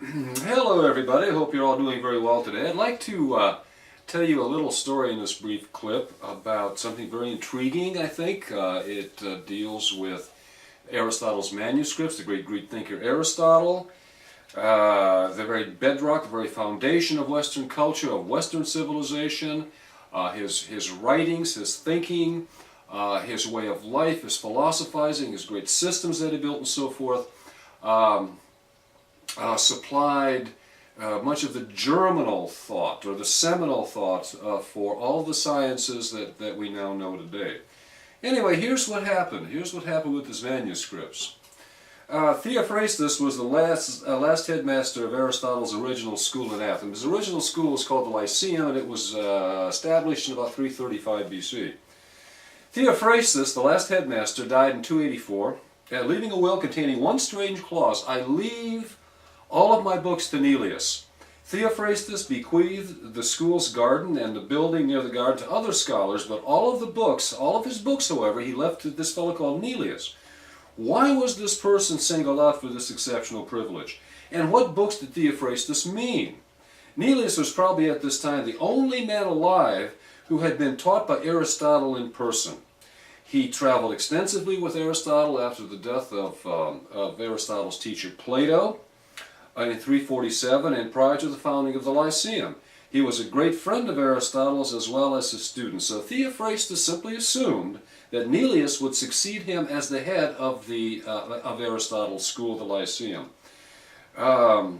Hello everybody, I hope you're all doing very well today. I'd like to tell you a little story in this brief clip about something very intriguing, I think. It deals with Aristotle's manuscripts, the great Greek thinker Aristotle, the very bedrock, the very foundation of Western culture, of Western civilization, his writings, his thinking, his way of life, his philosophizing, his great systems that he built and so forth. Supplied much of the germinal thought, or the seminal thought, for all the sciences that we now know today. Anyway, here's what happened. Here's what happened with his manuscripts. Theophrastus was the last headmaster of Aristotle's original school in Athens. His original school was called the Lyceum, and it was established in about 335 BC. Theophrastus, the last headmaster, died in 284, leaving a will containing one strange clause: I leave all of my books to Neleus. Theophrastus bequeathed the school's garden and the building near the garden to other scholars, but all of his books, however, he left to this fellow called Neleus. Why was this person singled out for this exceptional privilege? And what books did Theophrastus mean? Neleus was probably at this time the only man alive who had been taught by Aristotle in person. He traveled extensively with Aristotle after the death of Aristotle's teacher Plato in 347 and prior to the founding of the Lyceum. He was a great friend of Aristotle's as well as his students. So Theophrastus simply assumed that Neleus would succeed him as the head of Aristotle's school, the Lyceum. And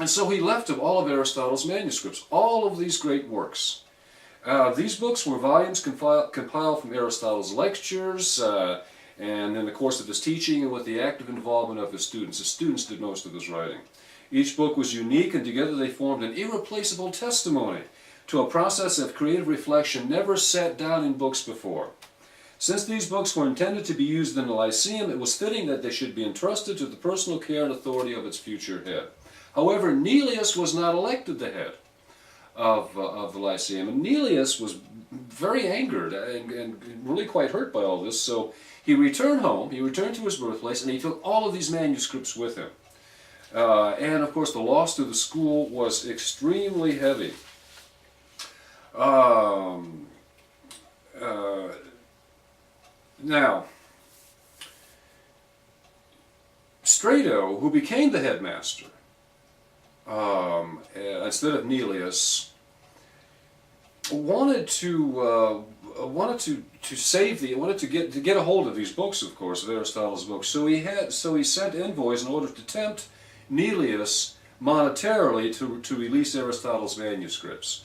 so he left him all of Aristotle's manuscripts, all of these great works. These books were volumes compiled from Aristotle's lectures and in the course of his teaching and with the active involvement of his students. His students did most of his writing. Each book was unique, and together they formed an irreplaceable testimony to a process of creative reflection never set down in books before. Since these books were intended to be used in the Lyceum, it was fitting that they should be entrusted to the personal care and authority of its future head. However, Neleus was not elected the head of the Lyceum, and Neleus was very angered and really quite hurt by all this, so he returned home, he returned to his birthplace, and he took all of these manuscripts with him. And of course the loss to the school was extremely heavy. Now, Strato, who became the headmaster instead of Neleus, wanted to get a hold of these books, of course, of Aristotle's books. So he sent envoys in order to tempt Neleus monetarily to release Aristotle's manuscripts.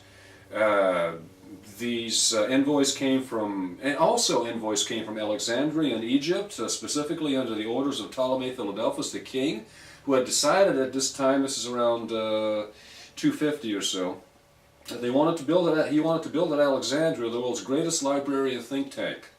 These envoys came from Alexandria in Egypt, specifically under the orders of Ptolemy Philadelphus, the king, who had decided at this time, this is around 250 or so, that he wanted to build at Alexandria the world's greatest library and think tank.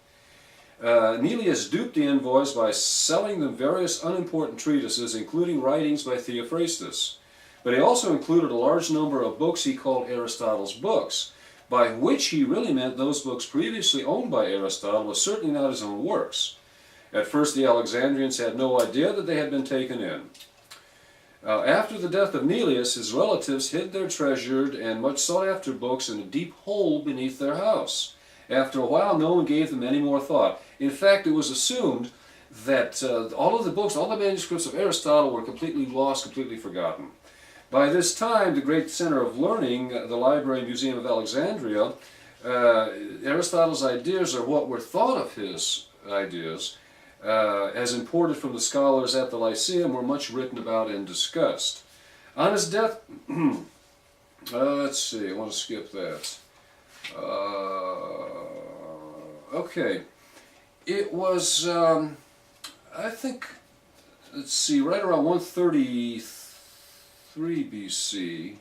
Neleus duped the envoys by selling them various unimportant treatises, including writings by Theophrastus. But he also included a large number of books he called Aristotle's books, by which he really meant those books previously owned by Aristotle, but certainly not his own works. At first the Alexandrians had no idea that they had been taken in. After the death of Neleus, his relatives hid their treasured and much sought-after books in a deep hole beneath their house. After a while, no one gave them any more thought. In fact, it was assumed that all of the books, all the manuscripts of Aristotle were completely lost, completely forgotten. By this time, the great center of learning, the Library and Museum of Alexandria, Aristotle's ideas, or what were thought of his ideas, as imported from the scholars at the Lyceum, were much written about and discussed. On his death, let's see, I want to skip that. Okay, it was, I think, let's see, right around 133 BC,